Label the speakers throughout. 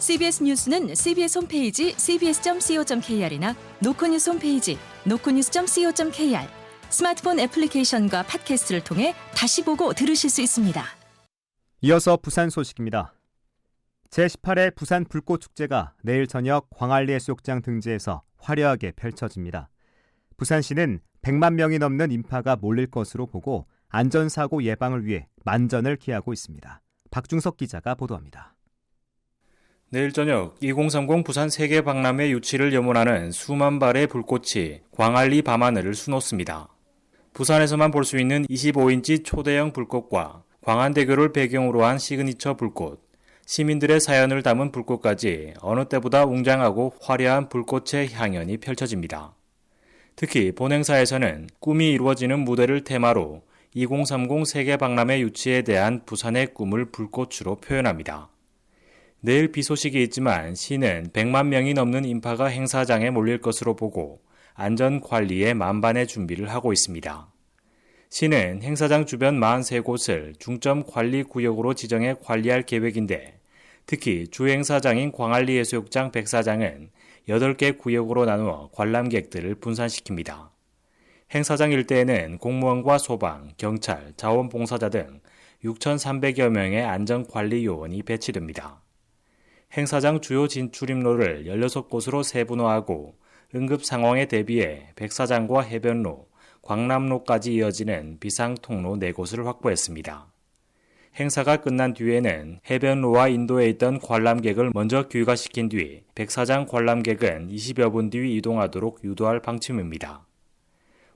Speaker 1: CBS 뉴스는 CBS 홈페이지 cbs.co.kr이나 노컷뉴스 홈페이지 노컷뉴스.co.kr, 스마트폰 애플리케이션과 팟캐스트를 통해 다시 보고 들으실 수 있습니다.
Speaker 2: 이어서 부산 소식입니다. 제18회 부산 불꽃축제가 내일 저녁 광안리 해수욕장 등지에서 화려하게 펼쳐집니다. 부산시는 100만 명이 넘는 인파가 몰릴 것으로 보고 안전사고 예방을 위해 만전을 기하고 있습니다. 박중석 기자가 보도합니다.
Speaker 3: 내일 저녁 2030 부산 세계박람회 유치를 염원하는 수만 발의 불꽃이 광안리 밤하늘을 수놓습니다. 부산에서만 볼 수 있는 25인치 초대형 불꽃과 광안대교를 배경으로 한 시그니처 불꽃, 시민들의 사연을 담은 불꽃까지 어느 때보다 웅장하고 화려한 불꽃의 향연이 펼쳐집니다. 특히 본행사에서는 꿈이 이루어지는 무대를 테마로 2030 세계박람회 유치에 대한 부산의 꿈을 불꽃으로 표현합니다. 내일 비 소식이 있지만 시는 100만 명이 넘는 인파가 행사장에 몰릴 것으로 보고 안전 관리에 만반의 준비를 하고 있습니다. 시는 행사장 주변 43곳을 중점 관리 구역으로 지정해 관리할 계획인데 특히 주행사장인 광안리 해수욕장 104장은 8개 구역으로 나누어 관람객들을 분산시킵니다. 행사장 일대에는 공무원과 소방, 경찰, 자원봉사자 등 6,300여 명의 안전관리 요원이 배치됩니다. 행사장 주요 진출입로를 16곳으로 세분화하고 응급 상황에 대비해 백사장과 해변로, 광남로까지 이어지는 비상통로 4곳을 확보했습니다. 행사가 끝난 뒤에는 해변로와 인도에 있던 관람객을 먼저 귀가시킨 뒤 백사장 관람객은 20여 분 뒤 이동하도록 유도할 방침입니다.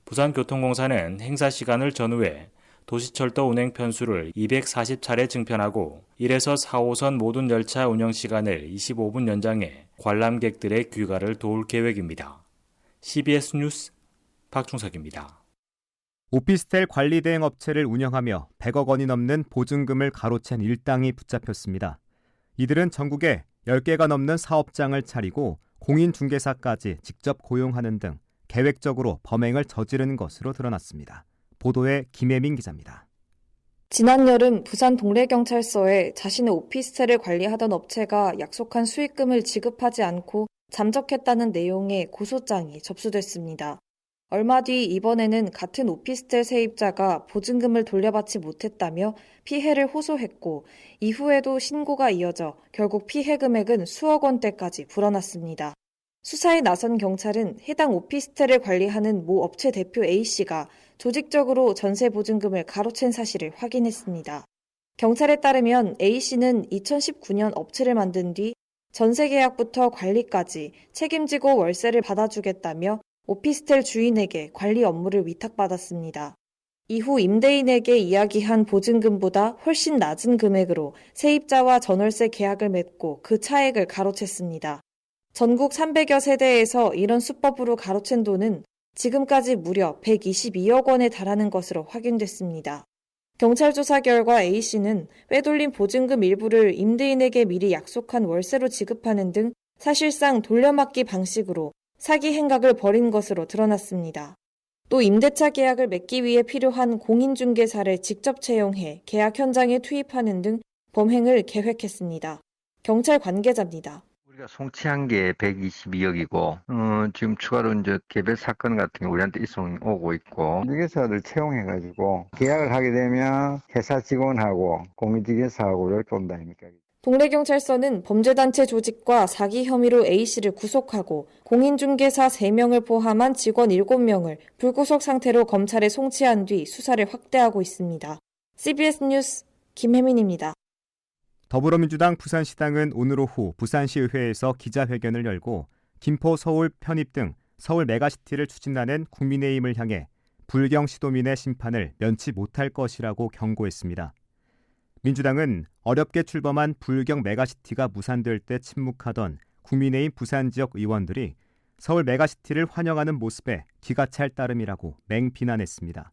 Speaker 3: 부산교통공사는 행사 시간을 전후해 도시철도 운행 편수를 240차례 증편하고 1에서 4호선 모든 열차 운영 시간을 25분 연장해 관람객들의 귀가를 도울 계획입니다. CBS 뉴스 박중석입니다.
Speaker 2: 오피스텔 관리 대행 업체를 운영하며 100억 원이 넘는 보증금을 가로챈 일당이 붙잡혔습니다. 이들은 전국에 10개가 넘는 사업장을 차리고 공인중개사까지 직접 고용하는 등 계획적으로 범행을 저지른 것으로 드러났습니다. 보도에 김혜민 기자입니다.
Speaker 4: 지난 여름 부산 동래경찰서에 자신의 오피스텔을 관리하던 업체가 약속한 수익금을 지급하지 않고 잠적했다는 내용의 고소장이 접수됐습니다. 얼마 뒤 이번에는 같은 오피스텔 세입자가 보증금을 돌려받지 못했다며 피해를 호소했고 이후에도 신고가 이어져 결국 피해 금액은 수억 원대까지 불어났습니다. 수사에 나선 경찰은 해당 오피스텔을 관리하는 모 업체 대표 A씨가 조직적으로 전세 보증금을 가로챈 사실을 확인했습니다. 경찰에 따르면 A씨는 2019년 업체를 만든 뒤 전세 계약부터 관리까지 책임지고 월세를 받아주겠다며 오피스텔 주인에게 관리 업무를 위탁받았습니다. 이후 임대인에게 이야기한 보증금보다 훨씬 낮은 금액으로 세입자와 전월세 계약을 맺고 그 차액을 가로챘습니다. 전국 300여 세대에서 이런 수법으로 가로챈 돈은 지금까지 무려 122억 원에 달하는 것으로 확인됐습니다. 경찰 조사 결과 A씨는 빼돌린 보증금 일부를 임대인에게 미리 약속한 월세로 지급하는 등 사실상 돌려막기 방식으로 사기 행각을 벌인 것으로 드러났습니다. 또 임대차 계약을 맺기 위해 필요한 공인중개사를 직접 채용해 계약 현장에 투입하는 등 범행을 계획했습니다. 경찰 관계자입니다.
Speaker 5: 우리가 송치한 게 122억이고 지금 추가로 이제 개별 사건 같은 게 우리한테 오고 있고 중개사를 채용해가지고 계약을 하게 되면 회사 직원하고 공인중개사하고 이렇게 온다 아닙니까?
Speaker 4: 동래경찰서는 범죄단체 조직과 사기 혐의로 A씨를 구속하고 공인중개사 3명을 포함한 직원 7명을 불구속 상태로 검찰에 송치한 뒤 수사를 확대하고 있습니다. CBS 뉴스 김혜민입니다.
Speaker 2: 더불어민주당 부산시당은 오늘 오후 부산시의회에서 기자회견을 열고 김포 서울 편입 등 서울 메가시티를 추진하는 국민의힘을 향해 불경 시도민의 심판을 면치 못할 것이라고 경고했습니다. 민주당은 어렵게 출범한 불경 메가시티가 무산될 때 침묵하던 국민의힘 부산 지역 의원들이 서울 메가시티를 환영하는 모습에 기가 찰 따름이라고 맹비난했습니다.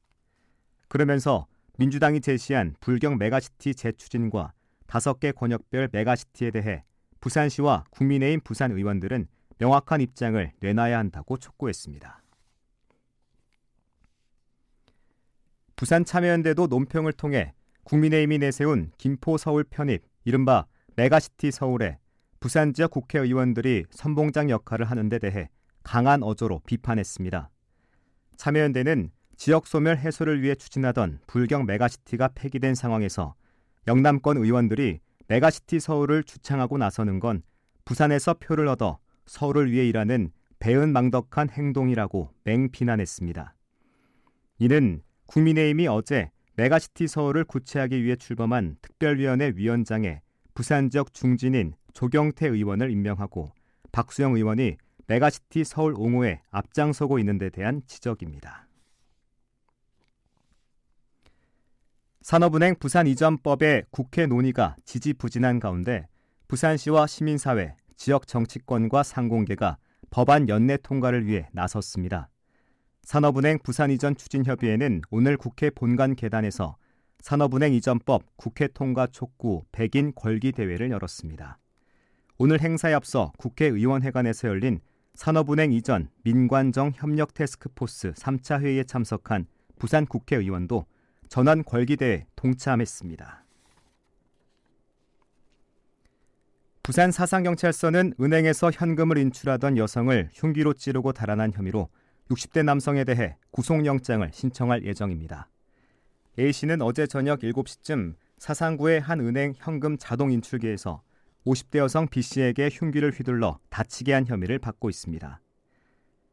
Speaker 2: 그러면서 민주당이 제시한 불경 메가시티 재추진과 5개 권역별 메가시티에 대해 부산시와 국민의힘 부산 의원들은 명확한 입장을 내놔야 한다고 촉구했습니다. 부산 참여연대도 논평을 통해 국민의힘이 내세운 김포 서울 편입, 이른바 메가시티 서울에 부산 지역 국회의원들이 선봉장 역할을 하는 데 대해 강한 어조로 비판했습니다. 참여연대는 지역 소멸 해소를 위해 추진하던 불경 메가시티가 폐기된 상황에서 영남권 의원들이 메가시티 서울을 주창하고 나서는 건 부산에서 표를 얻어 서울을 위해 일하는 배은망덕한 행동이라고 맹비난했습니다. 이는 국민의힘이 어제 메가시티 서울을 구체하기 위해 출범한 특별위원회 위원장에 부산 지역 중진인 조경태 의원을 임명하고 박수영 의원이 메가시티 서울 옹호에 앞장서고 있는 데 대한 지적입니다. 산업은행 부산 이전법의 국회 논의가 지지부진한 가운데 부산시와 시민사회, 지역 정치권과 상공계가 법안 연내 통과를 위해 나섰습니다. 산업은행 부산 이전 추진협의회는 오늘 국회 본관 계단에서 산업은행 이전법 국회 통과 촉구 100인 걸기대회를 열었습니다. 오늘 행사에 앞서 국회의원회관에서 열린 산업은행 이전 민관정 협력 태스크포스 3차 회의에 참석한 부산 국회의원도 전환 걸기대회에 동참했습니다. 부산 사상경찰서는 은행에서 현금을 인출하던 여성을 흉기로 찌르고 달아난 혐의로 60대 남성에 대해 구속영장을 신청할 예정입니다. A씨는 어제 저녁 7시쯤 사상구의 한 은행 현금 자동 인출기에서 50대 여성 B씨에게 흉기를 휘둘러 다치게 한 혐의를 받고 있습니다.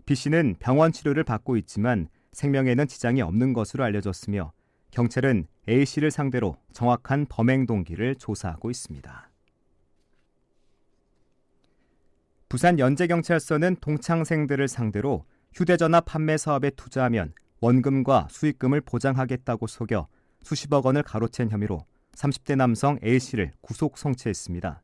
Speaker 2: B씨는 병원 치료를 받고 있지만 생명에는 지장이 없는 것으로 알려졌으며 경찰은 A씨를 상대로 정확한 범행 동기를 조사하고 있습니다. 부산 연제경찰서는 동창생들을 상대로 휴대전화 판매 사업에 투자하면 원금과 수익금을 보장하겠다고 속여 수십억 원을 가로챈 혐의로 30대 남성 A씨를 구속 송치했습니다.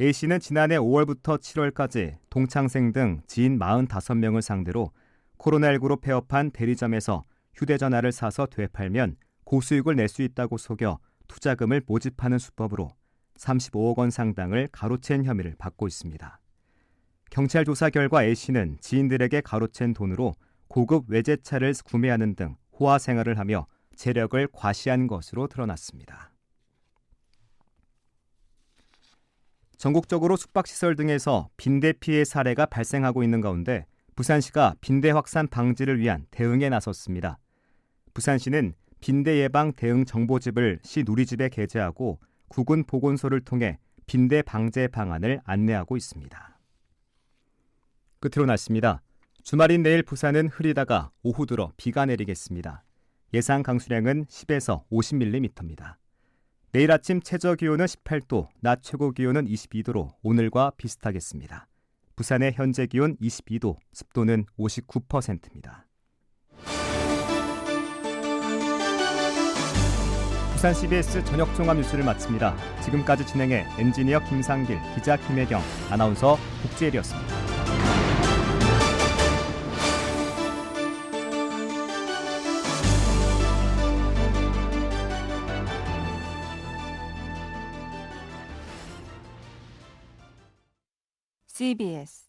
Speaker 2: A씨는 지난해 5월부터 7월까지 동창생 등 지인 45명을 상대로 코로나19로 폐업한 대리점에서 휴대전화를 사서 되팔면 고수익을 낼 수 있다고 속여 투자금을 모집하는 수법으로 35억 원 상당을 가로챈 혐의를 받고 있습니다. 경찰 조사 결과 A씨는 지인들에게 가로챈 돈으로 고급 외제차를 구매하는 등 호화 생활을 하며 재력을 과시한 것으로 드러났습니다. 전국적으로 숙박시설 등에서 빈대 피해 사례가 발생하고 있는 가운데 부산시가 빈대 확산 방지를 위한 대응에 나섰습니다. 부산시는 빈대 예방 대응 정보집을 시 누리집에 게재하고 구군 보건소를 통해 빈대 방제 방안을 안내하고 있습니다. 끝으로 날씨입니다. 주말인 내일 부산은 흐리다가 오후 들어 비가 내리겠습니다. 예상 강수량은 10에서 50mm입니다. 내일 아침 최저 기온은 18도, 낮 최고 기온은 22도로 오늘과 비슷하겠습니다. 부산의 현재 기온 22도, 습도는 59%입니다. 부산 CBS 저녁 종합 뉴스를 마칩니다. 지금까지 진행해 엔지니어 김상길, 기자 김혜경, 아나운서 국재일이었습니다.
Speaker 6: CBS